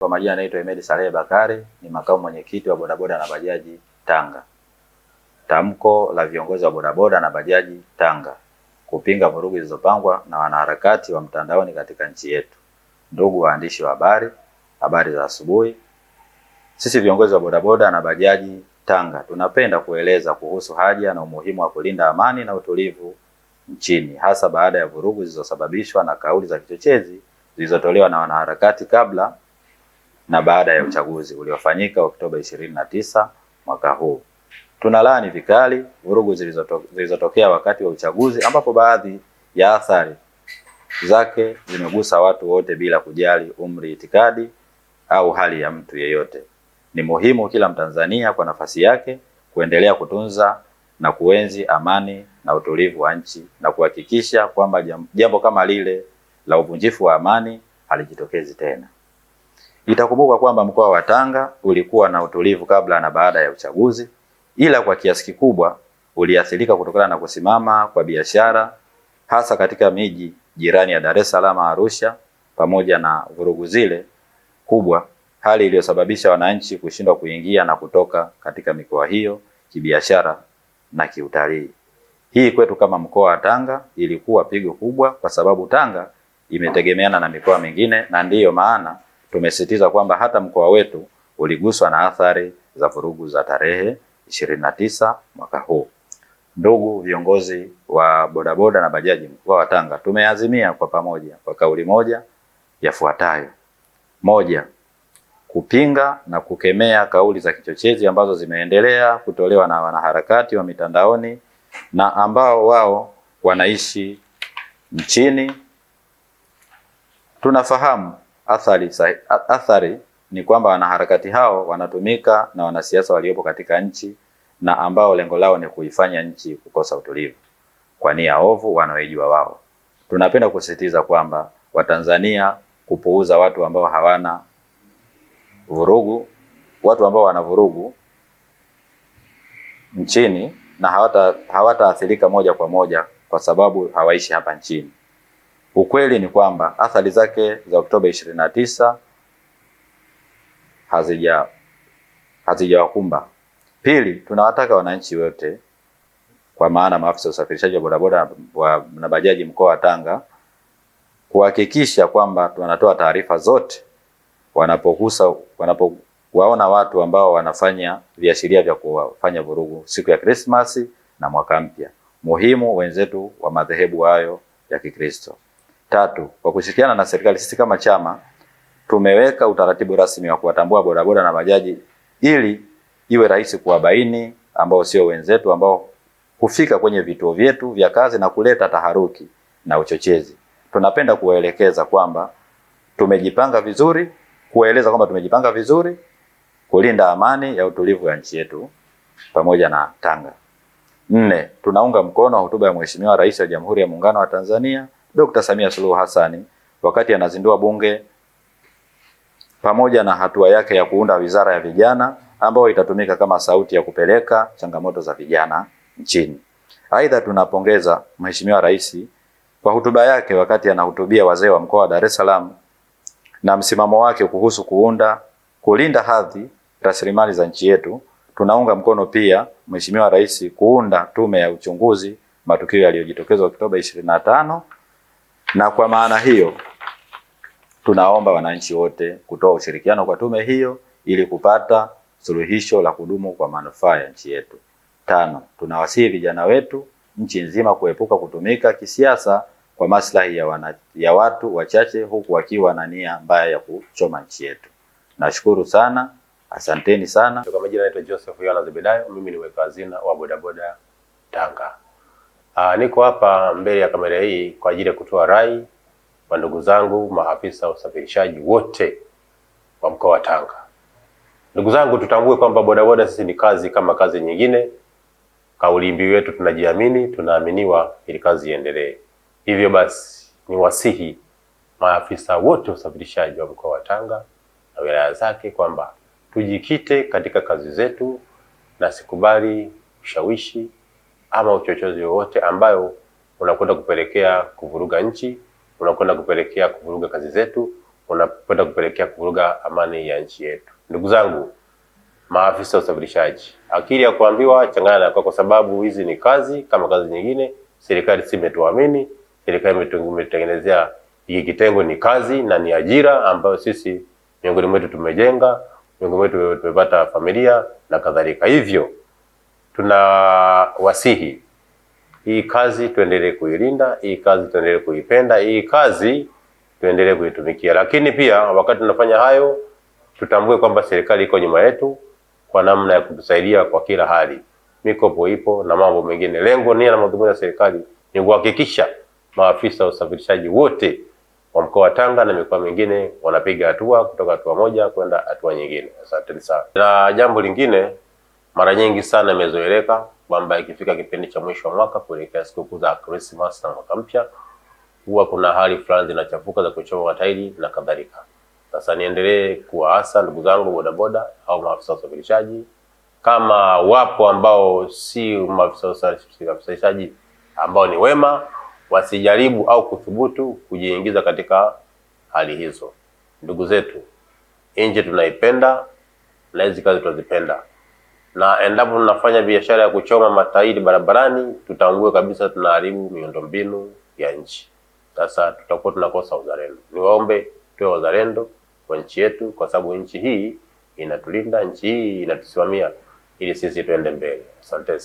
Kwa majina naitwa Ahmed Saleh Bakari, ni makamu mwenyekiti wa bodaboda na bajaji Tanga. Tamko la viongozi wa bodaboda na bajaji Tanga kupinga vurugu zilizopangwa na wanaharakati wa mtandaoni katika nchi yetu. Ndugu waandishi wa habari za asubuhi. Sisi viongozi wa bodaboda na bajaji Tanga tunapenda kueleza kuhusu haja na umuhimu wa kulinda amani na utulivu nchini, hasa baada ya vurugu zilizosababishwa na kauli za kichochezi zilizotolewa na wanaharakati kabla na baada ya uchaguzi uliofanyika Oktoba 29 mwaka huu. Tunalaani vikali vurugu zilizotokea wakati wa uchaguzi, ambapo baadhi ya athari zake zimegusa watu wote bila kujali umri, itikadi au hali ya mtu yeyote. Ni muhimu kila Mtanzania kwa nafasi yake kuendelea kutunza na kuenzi amani na utulivu wa nchi na kuhakikisha kwamba jambo kama lile la uvunjifu wa amani halijitokezi tena. Itakumbuka kwamba mkoa wa Tanga ulikuwa na utulivu kabla na baada ya uchaguzi, ila kwa kiasi kikubwa uliathirika kutokana na kusimama kwa biashara, hasa katika miji jirani ya Dar es Salaam, Arusha, pamoja na vurugu zile kubwa, hali iliyosababisha wananchi kushindwa kuingia na kutoka katika mikoa hiyo kibiashara na kiutalii. Hii kwetu kama mkoa wa Tanga ilikuwa pigo kubwa, kwa sababu Tanga imetegemeana na mikoa mingine, na ndiyo maana tumesisitiza kwamba hata mkoa wetu uliguswa na athari za vurugu za tarehe 29 mwaka huu. Ndugu viongozi wa bodaboda na bajaji mkoa wa Tanga, tumeazimia kwa pamoja kwa kauli moja yafuatayo: moja, kupinga na kukemea kauli za kichochezi ambazo zimeendelea kutolewa na wanaharakati wa mitandaoni na ambao wao wanaishi nchini. Tunafahamu athari ni kwamba wanaharakati hao wanatumika na wanasiasa waliopo katika nchi na ambao lengo lao ni kuifanya nchi kukosa utulivu kwa nia ovu wanaoijua wao. Tunapenda kusisitiza kwamba Watanzania kupuuza watu ambao hawana vurugu, watu ambao wana vurugu nchini na hawataathirika moja kwa moja kwa sababu hawaishi hapa nchini. Ukweli ni kwamba athari zake za Oktoba 29 hazijawakumba. Pili, tunawataka wananchi wote, kwa maana maafisa usafirishaji wa bodaboda na bajaji mkoa wa Tanga, kuhakikisha kwamba wanatoa taarifa zote wanapowaona watu ambao wanafanya viashiria vya kufanya vurugu siku ya Krismasi na mwaka mpya. Muhimu wenzetu wa madhehebu hayo ya Kikristo. Tatu, kwa kushirikiana na serikali, sisi kama chama tumeweka utaratibu rasmi wa kuwatambua bodaboda na bajaji ili iwe rahisi kuwabaini ambao sio wenzetu, ambao hufika kwenye vituo vyetu vya kazi na kuleta taharuki na uchochezi. Tunapenda kuwaelekeza kwamba tumejipanga vizuri, kuwaeleza kwamba tumejipanga vizuri kulinda amani ya utulivu ya nchi yetu pamoja na Tanga. 4, tunaunga mkono hotuba ya Mheshimiwa Rais wa Jamhuri ya Muungano wa Tanzania Dr. Samia Suluhu Hassan wakati anazindua bunge, pamoja na hatua yake ya kuunda wizara ya vijana ambayo itatumika kama sauti ya kupeleka changamoto za vijana nchini. Aidha, tunapongeza Mheshimiwa Rais kwa hotuba yake wakati anahutubia wazee wa mkoa wa Dar es Salaam na msimamo wake kuhusu kulinda hadhi rasilimali za nchi yetu. Tunaunga mkono pia Mheshimiwa Rais kuunda tume ya uchunguzi matukio yaliyojitokeza Oktoba 25, na kwa maana hiyo tunaomba wananchi wote kutoa ushirikiano kwa tume hiyo ili kupata suluhisho la kudumu kwa manufaa ya nchi yetu. 5, tunawasihi vijana wetu nchi nzima kuepuka kutumika kisiasa kwa maslahi ya watu wachache, huku wakiwa na nia mbaya ya kuchoma nchi yetu. Nashukuru sana, asanteni sana. Kwa majina naitwa Joseph Yohana Zebedayo, mimi ni mweka hazina wa bodaboda Tanga. Niko hapa mbele ya kamera hii kwa ajili ya kutoa rai kwa ndugu zangu maafisa usafirishaji wote wa mkoa wa Tanga. Ndugu zangu, tutambue kwamba bodaboda sisi ni kazi kama kazi nyingine. Kauli mbiu yetu tunajiamini, tunaaminiwa ili kazi iendelee. Hivyo basi ni wasihi maafisa wote usafirishaji wa mkoa wa Tanga na wilaya zake kwamba tujikite katika kazi zetu na sikubali ushawishi ama uchochezi wowote ambayo unakwenda kupelekea kuvuruga nchi, unakwenda kupelekea kuvuruga kazi zetu, unakwenda kupelekea kuvuruga amani ya nchi yetu. Ndugu zangu maafisa wa usafirishaji, akili ya kuambiwa changanya na kwa sababu hizi ni kazi kama kazi nyingine. Serikali si imetuamini, serikali imetutengenezea hiki kitengo, ni kazi na ni ajira ambayo sisi miongoni mwetu tumejenga, miongoni mwetu tumepata familia na kadhalika. Hivyo tunawasihi hii kazi tuendelee kuilinda, hii kazi tuendelee kuipenda, hii kazi tuendelee kuitumikia. Lakini pia wakati tunafanya hayo, tutambue kwamba serikali iko nyuma yetu kwa namna ya kutusaidia kwa kila hali. Mikopo ipo na mambo mengine. Lengo, nia na madhumuni ya serikali ni kuhakikisha maafisa wa usafirishaji wote wa mkoa wa Tanga na mikoa mingine wanapiga hatua kutoka hatua moja kwenda hatua nyingine. Asante sana. Na jambo lingine, mara nyingi sana imezoeleka kwamba ikifika kipindi cha mwisho wa mwaka kuelekea sikukuu za Christmas na mwaka mpya, huwa kuna hali fulani zinachafuka za kuchoma matairi na kadhalika. Sasa niendelee kuwaasa ndugu zangu bodaboda au maafisa wa usafirishaji, kama wapo ambao si maafisa wa usafirishaji ambao ni wema, wasijaribu au kuthubutu kujiingiza katika hali hizo. Ndugu zetu, nje tunaipenda na hizi kazi tunazipenda, na endapo tunafanya biashara ya kuchoma matairi barabarani, tutambue kabisa tunaharibu miundombinu ya nchi. Sasa tutakuwa tunakosa uzalendo. Niwaombe tuwe wazalendo kwa nchi yetu, kwa sababu nchi hii inatulinda, nchi hii inatusimamia ili sisi tuende mbele. Asante sana.